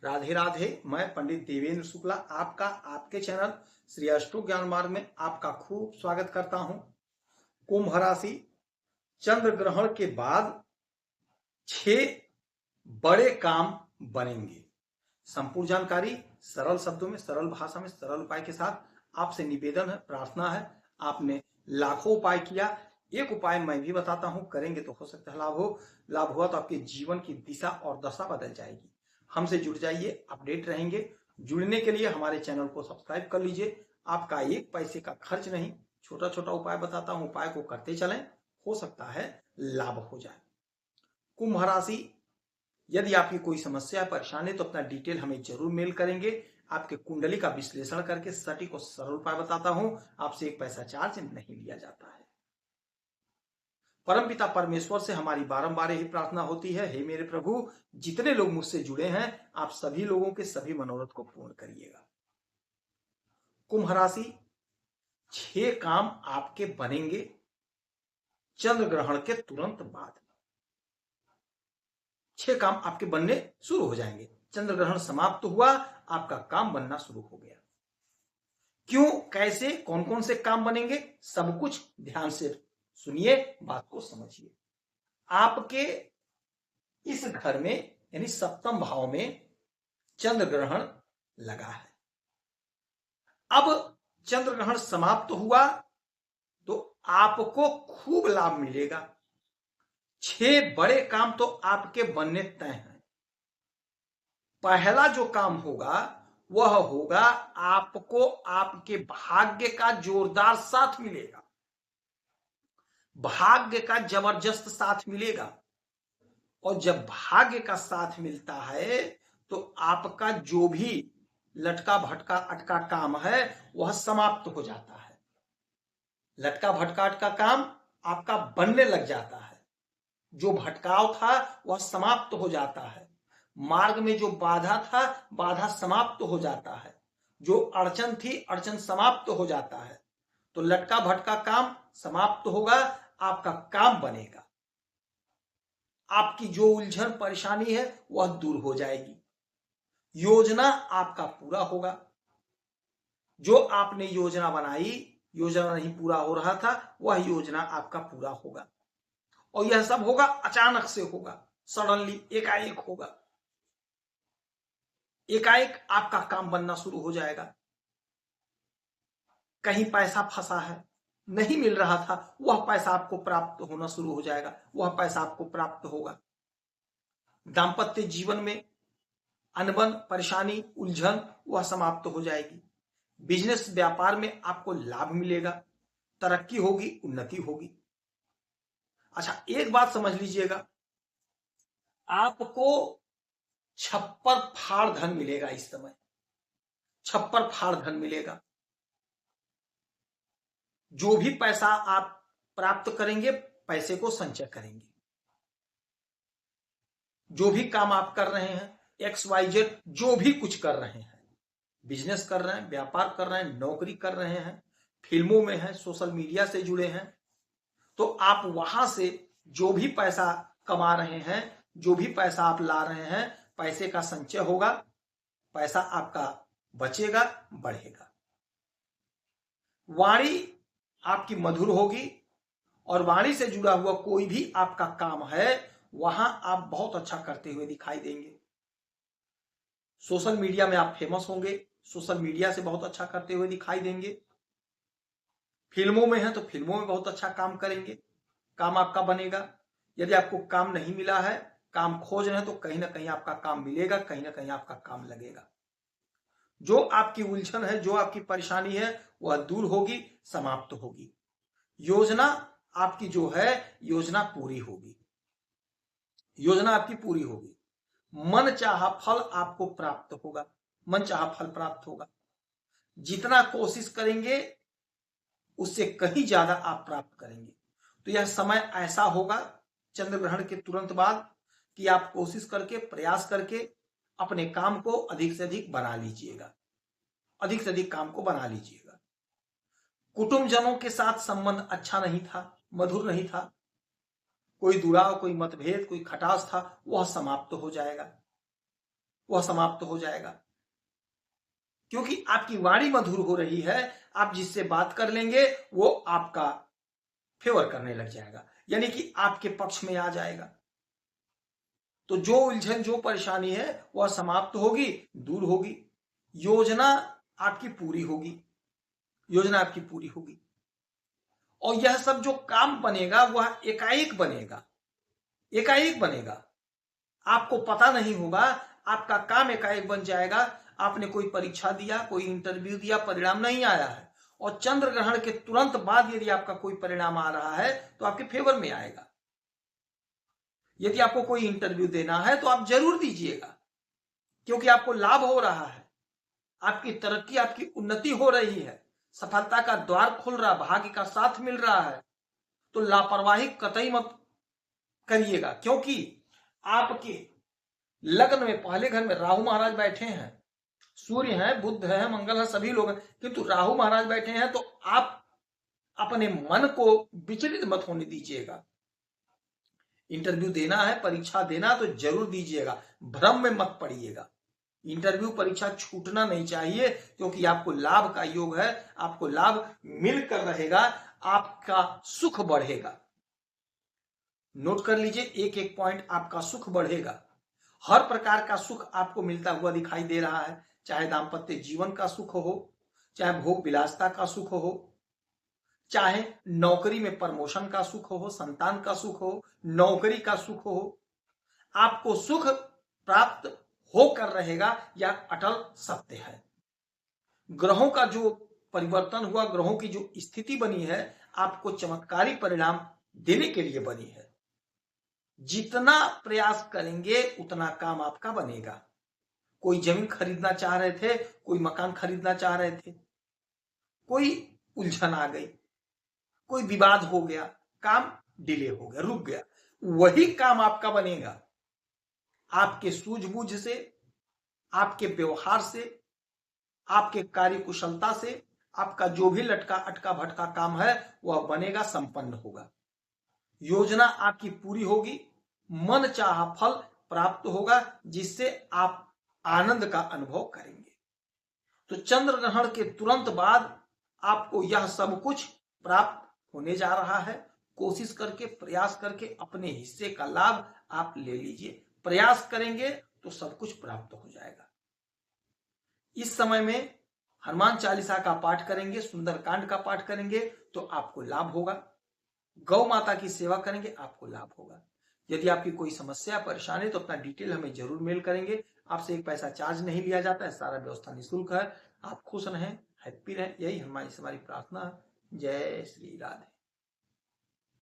राधे राधे। मैं पंडित देवेंद्र शुक्ला आपका आपके चैनल श्री अष्टो ज्ञान मार्ग में आपका खूब स्वागत करता हूं। कुंभ राशि, चंद्र ग्रहण के बाद 6 बड़े काम बनेंगे। संपूर्ण जानकारी सरल शब्दों में, सरल भाषा में, सरल उपाय के साथ आपसे निवेदन है, प्रार्थना है। आपने लाखों उपाय किया, एक उपाय मैं भी बताता हूं, करेंगे तो हो सकता है लाभ हो। लाभ हुआ तो आपके जीवन की दिशा और दशा बदल जाएगी। हमसे जुड़ जाइए, अपडेट रहेंगे। जुड़ने के लिए हमारे चैनल को सब्सक्राइब कर लीजिए। आपका एक पैसे का खर्च नहीं, छोटा छोटा उपाय बताता हूं, उपाय को करते चलें, हो सकता है लाभ हो जाए। कुंभ राशि, यदि आपकी कोई समस्या परेशानी है तो अपना डिटेल हमें जरूर मेल करेंगे। आपके कुंडली का विश्लेषण करके सटीक और सरल उपाय बताता हूं। आपसे एक पैसा चार्ज नहीं लिया जाता है। परमपिता परमेश्वर से हमारी बारंबार यही प्रार्थना होती है, हे मेरे प्रभु, जितने लोग मुझसे जुड़े हैं आप सभी लोगों के सभी मनोरथ को पूर्ण करिएगा। कुंभ राशि, 6 काम आपके बनेंगे चंद्र ग्रहण के तुरंत बाद। 6 काम आपके बनने शुरू हो जाएंगे। चंद्र ग्रहण समाप्त हुआ, आपका काम बनना शुरू हो गया। क्यों, कैसे, कौन कौन से काम बनेंगे, सब कुछ ध्यान से सुनिए, बात को समझिए। आपके इस घर में यानी सप्तम भाव में चंद्र ग्रहण लगा है। अब चंद्र ग्रहण समाप्त हुआ तो आपको खूब लाभ मिलेगा। 6 बड़े काम तो आपके बनने तय हैं। पहला जो काम होगा वह होगा, आपको आपके भाग्य का जोरदार साथ मिलेगा, भाग्य का जबरदस्त साथ मिलेगा। और जब भाग्य का साथ मिलता है तो आपका जो भी लटका भटका अटका काम है वह समाप्त हो जाता है। लटका भटका अटका काम आपका बनने लग जाता है। जो भटकाव था वह समाप्त हो जाता है। मार्ग में जो बाधा था, बाधा समाप्त हो जाता है। जो अड़चन थी, अड़चन समाप्त हो जाता है। तो लटका भटका काम समाप्त होगा, आपका काम बनेगा। आपकी जो उलझन परेशानी है वह दूर हो जाएगी। योजना आपका पूरा होगा। जो आपने योजना बनाई, योजना नहीं पूरा हो रहा था, वह योजना आपका पूरा होगा। और यह सब होगा अचानक से होगा, सडनली, एकाएक होगा। एकाएक आपका काम बनना शुरू हो जाएगा। कहीं पैसा फंसा है, नहीं मिल रहा था, वह पैसा आपको प्राप्त होना शुरू हो जाएगा, वह पैसा आपको प्राप्त होगा। दांपत्य जीवन में अनबन, परेशानी, उलझन वह समाप्त हो जाएगी। बिजनेस व्यापार में आपको लाभ मिलेगा, तरक्की होगी, उन्नति होगी। अच्छा, एक बात समझ लीजिएगा, आपको छप्पर फाड़ धन मिलेगा। इस समय छप्पर फाड़ धन मिलेगा। जो भी पैसा आप प्राप्त करेंगे, पैसे को संचय करेंगे। जो भी काम आप कर रहे हैं, XYZ जो भी कुछ कर रहे हैं, बिजनेस कर रहे हैं, व्यापार कर रहे हैं, नौकरी कर रहे हैं, फिल्मों में हैं, सोशल मीडिया से जुड़े हैं, तो आप वहां से जो भी पैसा कमा रहे हैं, जो भी पैसा आप ला रहे हैं, पैसे का संचय होगा, पैसा आपका बचेगा, बढ़ेगा। वाणी आपकी मधुर होगी और वाणी से जुड़ा हुआ कोई भी आपका काम है वहां आप बहुत अच्छा करते हुए दिखाई देंगे। सोशल मीडिया में आप फेमस होंगे, सोशल मीडिया से बहुत अच्छा करते हुए दिखाई देंगे। फिल्मों में है तो फिल्मों में बहुत अच्छा काम करेंगे, काम आपका बनेगा। यदि आपको काम नहीं मिला है, काम खोज रहे हैं, तो कहीं ना कहीं आपका काम मिलेगा, कहीं ना कहीं आपका काम लगेगा। जो आपकी उलझन है, जो आपकी परेशानी है, वह दूर होगी, समाप्त होगी। योजना आपकी जो है, योजना पूरी होगी, योजना आपकी पूरी होगी। मन चाहा फल आपको प्राप्त होगा, मन चाहा फल प्राप्त होगा। जितना कोशिश करेंगे उससे कहीं ज्यादा आप प्राप्त करेंगे। तो यह समय ऐसा होगा चंद्र ग्रहण के तुरंत बाद कि आप कोशिश करके, प्रयास करके अपने काम को अधिक से अधिक बना लीजिएगा, अधिक से अधिक काम को बना लीजिएगा। कुटुंबजनों के साथ संबंध अच्छा नहीं था, मधुर नहीं था, कोई दुराव, कोई मतभेद, कोई खटास था, वह समाप्त हो जाएगा। वह समाप्त हो जाएगा, क्योंकि आपकी वाणी मधुर हो रही है। आप जिससे बात कर लेंगे वो आपका फेवर करने लग जाएगा, यानी कि आपके पक्ष में आ जाएगा। तो जो उलझन, जो परेशानी है वह समाप्त होगी, दूर होगी। योजना आपकी पूरी होगी, योजना आपकी पूरी होगी। और यह सब जो काम बनेगा वह एकाएक बनेगा, एकाएक बनेगा। आपको पता नहीं होगा, आपका काम एकाएक बन जाएगा। आपने कोई परीक्षा दिया, कोई इंटरव्यू दिया, परिणाम नहीं आया है, और चंद्र ग्रहण के तुरंत बाद यदि आपका कोई परिणाम आ रहा है तो आपके फेवर में आएगा। यदि आपको कोई इंटरव्यू देना है तो आप जरूर दीजिएगा, क्योंकि आपको लाभ हो रहा है, आपकी तरक्की, आपकी उन्नति हो रही है, सफलता का द्वार खुल रहा, भाग्य का साथ मिल रहा है। तो लापरवाही कतई मत करिएगा, क्योंकि आपके लग्न में पहले घर में राहु महाराज बैठे हैं, सूर्य हैं, बुध हैं, मंगल हैं, सभी लोग हैं, किंतु राहु महाराज बैठे हैं। तो आप अपने मन को विचलित मत होने दीजिएगा। इंटरव्यू देना है, परीक्षा देना तो जरूर दीजिएगा, भ्रम में मत पड़िएगा। इंटरव्यू परीक्षा छूटना नहीं चाहिए, क्योंकि आपको लाभ का योग है, आपको लाभ मिलकर रहेगा, आपका सुख बढ़ेगा। नोट कर लीजिए, एक एक पॉइंट, आपका सुख बढ़ेगा। हर प्रकार का सुख आपको मिलता हुआ दिखाई दे रहा है, चाहे दाम्पत्य जीवन का सुख हो, चाहे भोग विलासता का सुख हो, चाहे नौकरी में प्रमोशन का सुख हो, संतान का सुख हो, नौकरी का सुख हो, आपको सुख प्राप्त होकर रहेगा, यह अटल सत्य है। ग्रहों का जो परिवर्तन हुआ, ग्रहों की जो स्थिति बनी है, आपको चमत्कारी परिणाम देने के लिए बनी है। जितना प्रयास करेंगे उतना काम आपका बनेगा। कोई जमीन खरीदना चाह रहे थे, कोई मकान खरीदना चाह रहे थे, कोई उलझन आ गई, कोई विवाद हो गया, काम डिले हो गया, रुक गया, वही काम आपका बनेगा। आपके सूझबूझ से, आपके व्यवहार से, आपके कार्य कुशलता से, आपका जो भी लटका अटका भटका काम है वह बनेगा, संपन्न होगा। योजना आपकी पूरी होगी, मन चाहा फल प्राप्त होगा, जिससे आप आनंद का अनुभव करेंगे। तो चंद्र ग्रहण के तुरंत बाद आपको यह सब कुछ प्राप्त होने जा रहा है। कोशिश करके, प्रयास करके अपने हिस्से का लाभ आप ले लीजिए। प्रयास करेंगे तो सब कुछ प्राप्त हो जाएगा। इस समय में हनुमान चालीसा का पाठ करेंगे, सुंदरकांड का पाठ करेंगे तो आपको लाभ होगा। गौ माता की सेवा करेंगे, आपको लाभ होगा। यदि आपकी कोई समस्या, परेशानी, तो अपना डिटेल हमें जरूर मेल करेंगे। आपसे एक पैसा चार्ज नहीं लिया जाता है, सारा व्यवस्था निःशुल्क है। आप खुश रहें, हैप्पी रहें, यही हमारी प्रार्थना है। जय श्री राधे।